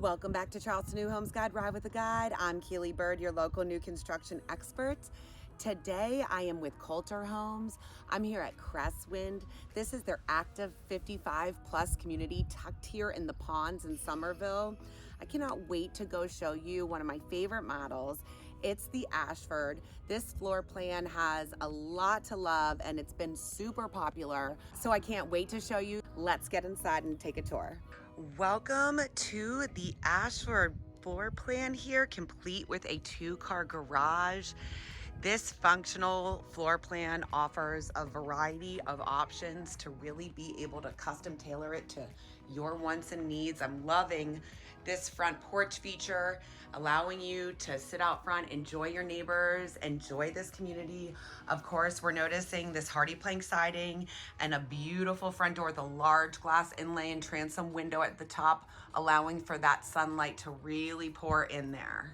Welcome back to Charleston New Homes Guide, Ride with a Guide. I'm Keely Burd, your local new construction expert. Today I am with Kolter Homes. I'm here at Cresswind. This is their active 55 plus community tucked here in the ponds in Summerville. I cannot wait to go show you one of my favorite models. It's the Ashford. This floor plan has a lot to love and it's been super popular. So I can't wait to show you. Let's get inside and take a tour. Welcome to the Ashford floor plan here, complete with a 2-car garage. This functional floor plan offers a variety of options to really be able to custom tailor it to your wants and needs. I'm loving this front porch feature, allowing you to sit out front, enjoy your neighbors, enjoy this community. Of course, we're noticing this hardy plank siding and a beautiful front door with a large glass inlay and transom window at the top, allowing for that sunlight to really pour in there.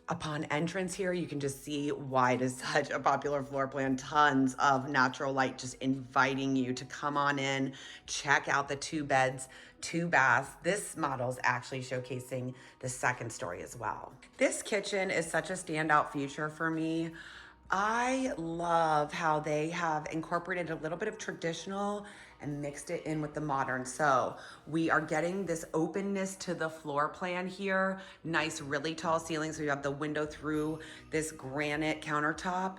Upon entrance here, you can just see why it is such a popular floor plan. Tons of natural light just inviting you to come on in, check out the 2 beds, 2 baths. This model is actually showcasing the 2nd story as well. This kitchen is such a standout feature for me. I love how they have incorporated a little bit of traditional and mixed it in with the modern. So we are getting this openness to the floor plan here. Nice, really tall ceilings. So you have the window through this granite countertop,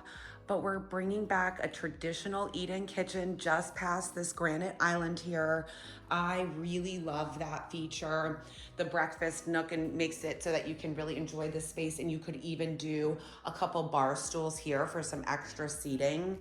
but we're bringing back a traditional eat-in kitchen just past this granite island here. I really love that feature. The breakfast nook and makes it so that you can really enjoy this space, and you could even do a couple bar stools here for some extra seating.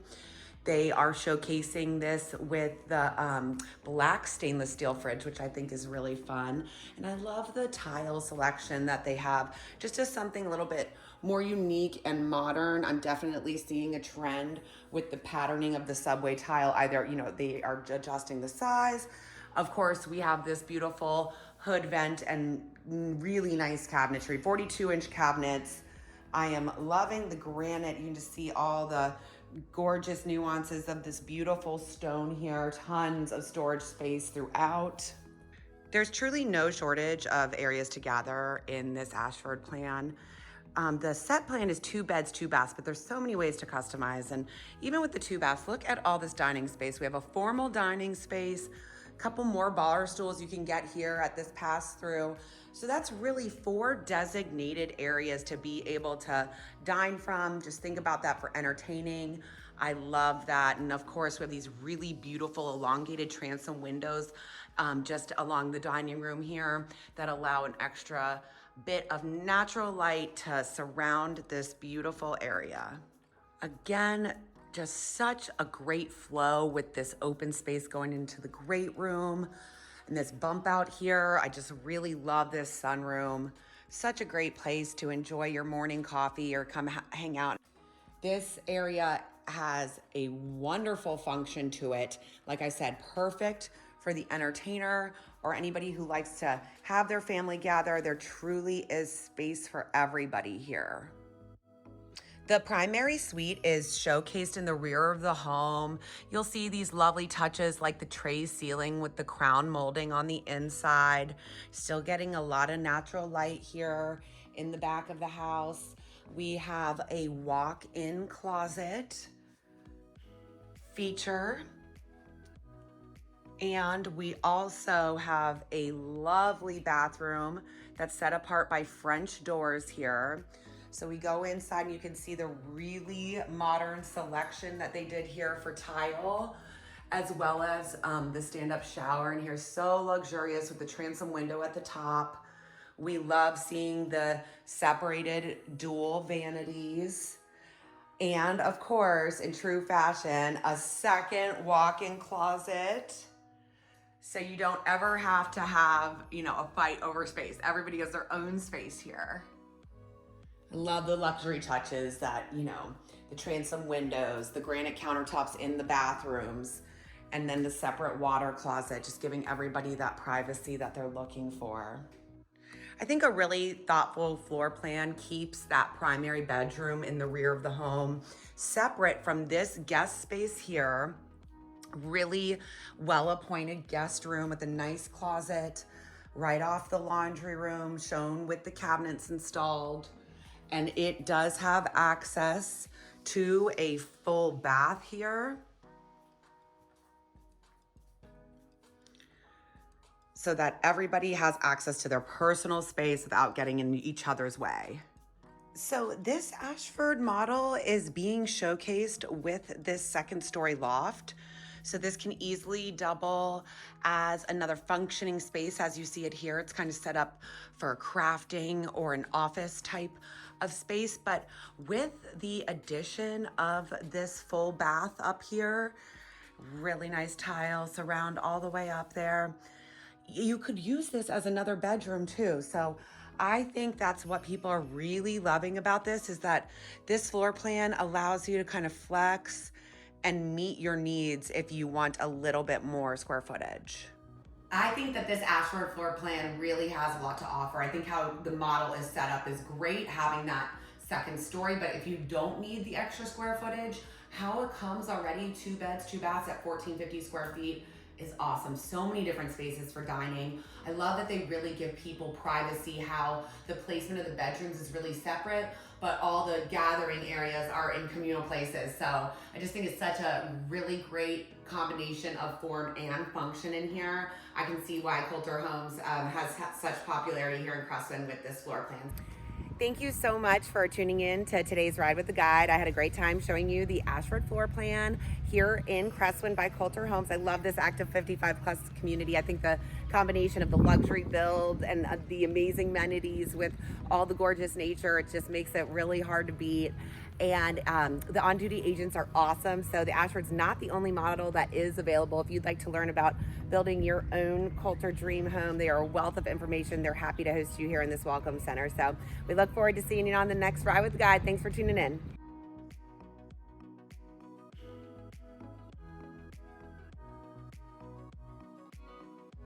They are showcasing this with the black stainless steel fridge, which I think is really fun. And I love the tile selection that they have, just as something a little bit more unique and modern. I'm definitely seeing a trend with the patterning of the subway tile. Either, they are adjusting the size. Of course, we have this beautiful hood vent and really nice cabinetry, 42-inch cabinets. I am loving the granite. You can just see all the gorgeous nuances of this beautiful stone here. Tons of storage space throughout. There's truly no shortage of areas to gather in this Ashford plan. The set plan is 2 beds, 2 baths, but there's so many ways to customize. And even with the 2 baths, look at all this dining space. We have a formal dining space, a couple more bar stools you can get here at this pass through. So that's really 4 designated areas to be able to dine from. Just think about that for entertaining. I love that. And of course, we have these really beautiful elongated transom windows just along the dining room here that allow an extra bit of natural light to surround this beautiful area. Again, just such a great flow with this open space going into the great room and this bump out here. I just really love this sunroom. Such a great place to enjoy your morning coffee or come hang out. This area has a wonderful function to it. Like I said, perfect for the entertainer or anybody who likes to have their family gather. There truly is space for everybody here. The primary suite is showcased in the rear of the home. You'll see these lovely touches like the tray ceiling with the crown molding on the inside. Still getting a lot of natural light here in the back of the house. We have a walk-in closet feature. And we also have a lovely bathroom that's set apart by French doors here. So we go inside and you can see the really modern selection that they did here for tile, as well as the stand-up shower. And here's so luxurious with the transom window at the top. We love seeing the separated dual vanities. And of course, in true fashion, a second walk-in closet. So you don't ever have to have, a fight over space. Everybody has their own space here. I love the luxury touches that, the transom windows, the granite countertops in the bathrooms, and then the separate water closet, just giving everybody that privacy that they're looking for. I think a really thoughtful floor plan keeps that primary bedroom in the rear of the home separate from this guest space here. Really well-appointed guest room with a nice closet, right off the laundry room, shown with the cabinets installed. And it does have access to a full bath here, so that everybody has access to their personal space without getting in each other's way. So this Ashford model is being showcased with this second story loft. So this can easily double as another functioning space. As you see it here, it's kind of set up for crafting or an office type of space. But with the addition of this full bath up here, really nice tile surround all the way up there, you could use this as another bedroom too. So I think that's what people are really loving about this, is that this floor plan allows you to kind of flex and meet your needs if you want a little bit more square footage. I think that this Ashford floor plan really has a lot to offer. I think how the model is set up is great, having that second story, but if you don't need the extra square footage, how it comes already, 2 beds, 2 baths at 1450 square feet is awesome. So many different spaces for dining. I love that they really give people privacy, how the placement of the bedrooms is really separate, but all the gathering areas are in communal places. So I just think it's such a really great combination of form and function in here. I can see why Kolter Homes has such popularity here in Cresswind with this floor plan. Thank you so much for tuning in to today's Ride with the Guide. I had a great time showing you the Ashford floor plan here in Cresswind by Kolter Homes. I love this active 55 plus community. I think the combination of the luxury build and the amazing amenities with all the gorgeous nature, it just makes it really hard to beat. And the on-duty agents are awesome. So the Ashford's not the only model that is available. If you'd like to learn about building your own Kolter dream home, they are a wealth of information. They're happy to host you here in this welcome center. So we look forward to seeing you on the next Ride with the Guide. Thanks for tuning in.